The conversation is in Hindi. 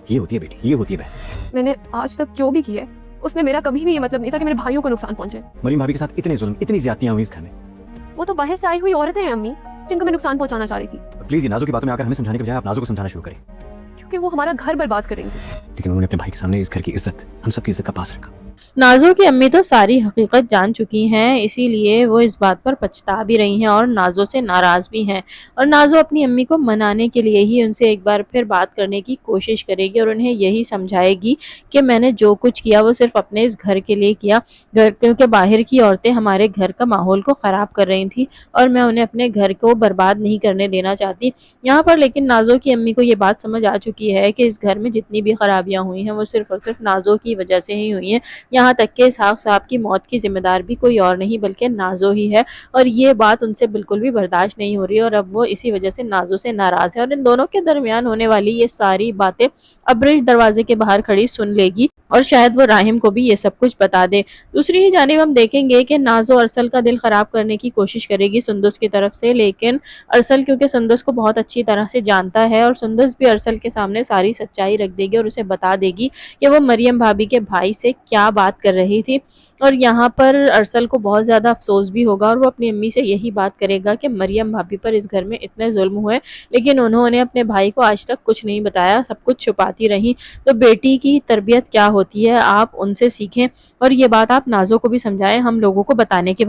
ये होती है बेटी, ये होती है बहन। मैंने आज तक जो भी किया है उसमें मेरा कभी भी ये मतलब नहीं था कि मेरे भाइयों को नुकसान पहुंचे। मरियम भाभी के साथ इतने जुल्म, इतनी ज्यादतियां हुई इस घर में। वो तो बाहर से आई हुई औरतें हैं अम्मी, जिनको मैं नुकसान पहुंचाना चाह रही थी। प्लीज ये नाजो की बातों में आकर हमें समझाने के बजाय आप नाजो को समझाना शुरू करें। क्योंकि वो हमारा घर बर्बाद करेंगी। लेकिन उन्होंने अपने भाई के सामने इस घर की इज्जत, हम सबकी इज्जत का पास रखा। नाज़ो की अम्मी तो सारी हकीकत जान चुकी हैं, इसीलिए वो इस बात पर पछता भी रही हैं और नाज़ो से नाराज़ भी हैं। और नाज़ो अपनी अम्मी को मनाने के लिए ही उनसे एक बार फिर बात करने की कोशिश करेगी और उन्हें यही समझाएगी कि मैंने जो कुछ किया वो सिर्फ अपने इस घर के लिए किया, क्योंकि बाहर की औरतें हमारे घर का माहौल को ख़राब कर रही थी और मैं उन्हें अपने घर को बर्बाद नहीं करने देना चाहती। यहाँ पर लेकिन नाज़ो की अम्मी को ये बात समझ आ चुकी है कि इस घर में जितनी भी खराबियाँ हुई हैं वो सिर्फ और सिर्फ नाज़ो की वजह से ही हुई हैं। यहाँ तक कि इसहाक साहब की मौत की जिम्मेदार भी कोई और नहीं बल्कि नाज़ो ही है और ये बात उनसे बिल्कुल भी बर्दाश्त नहीं हो रही और अब वो इसी वजह से नाज़ो से नाराज़ है और इन दोनों के दरमियान होने वाली ये सारी बातें अब ब्रिज दरवाजे के बाहर खड़ी सुन लेगी और शायद वो राहिम को भी ये सब कुछ बता दे। दूसरी ही जानिब हम देखेंगे कि नाज़ो अरसल का दिल ख़राब करने की कोशिश करेगी सुंदस की तरफ से, लेकिन अरसल क्योंकि सुंदस को बहुत अच्छी तरह से जानता है और सुंदस भी अरसल के सामने सारी सच्चाई रख देगी और उसे बता देगी कि वो मरियम भाभी के भाई से क्या बात कर रही थी। और यहाँ पर अरसल को बहुत ज़्यादा अफसोस भी होगा और वो अपनी अम्मी से यही बात करेगा कि मरियम भाभी पर इस घर में इतने जुल्म हुए लेकिन उन्होंने अपने भाई को आज तक कुछ नहीं बताया, सब कुछ छुपाती रहीं। तो बेटी की तरबियत क्या होती है आप उनसे सीखें और ये बात आप नाज़ो को भी समझाएं हम लोगों को बताने के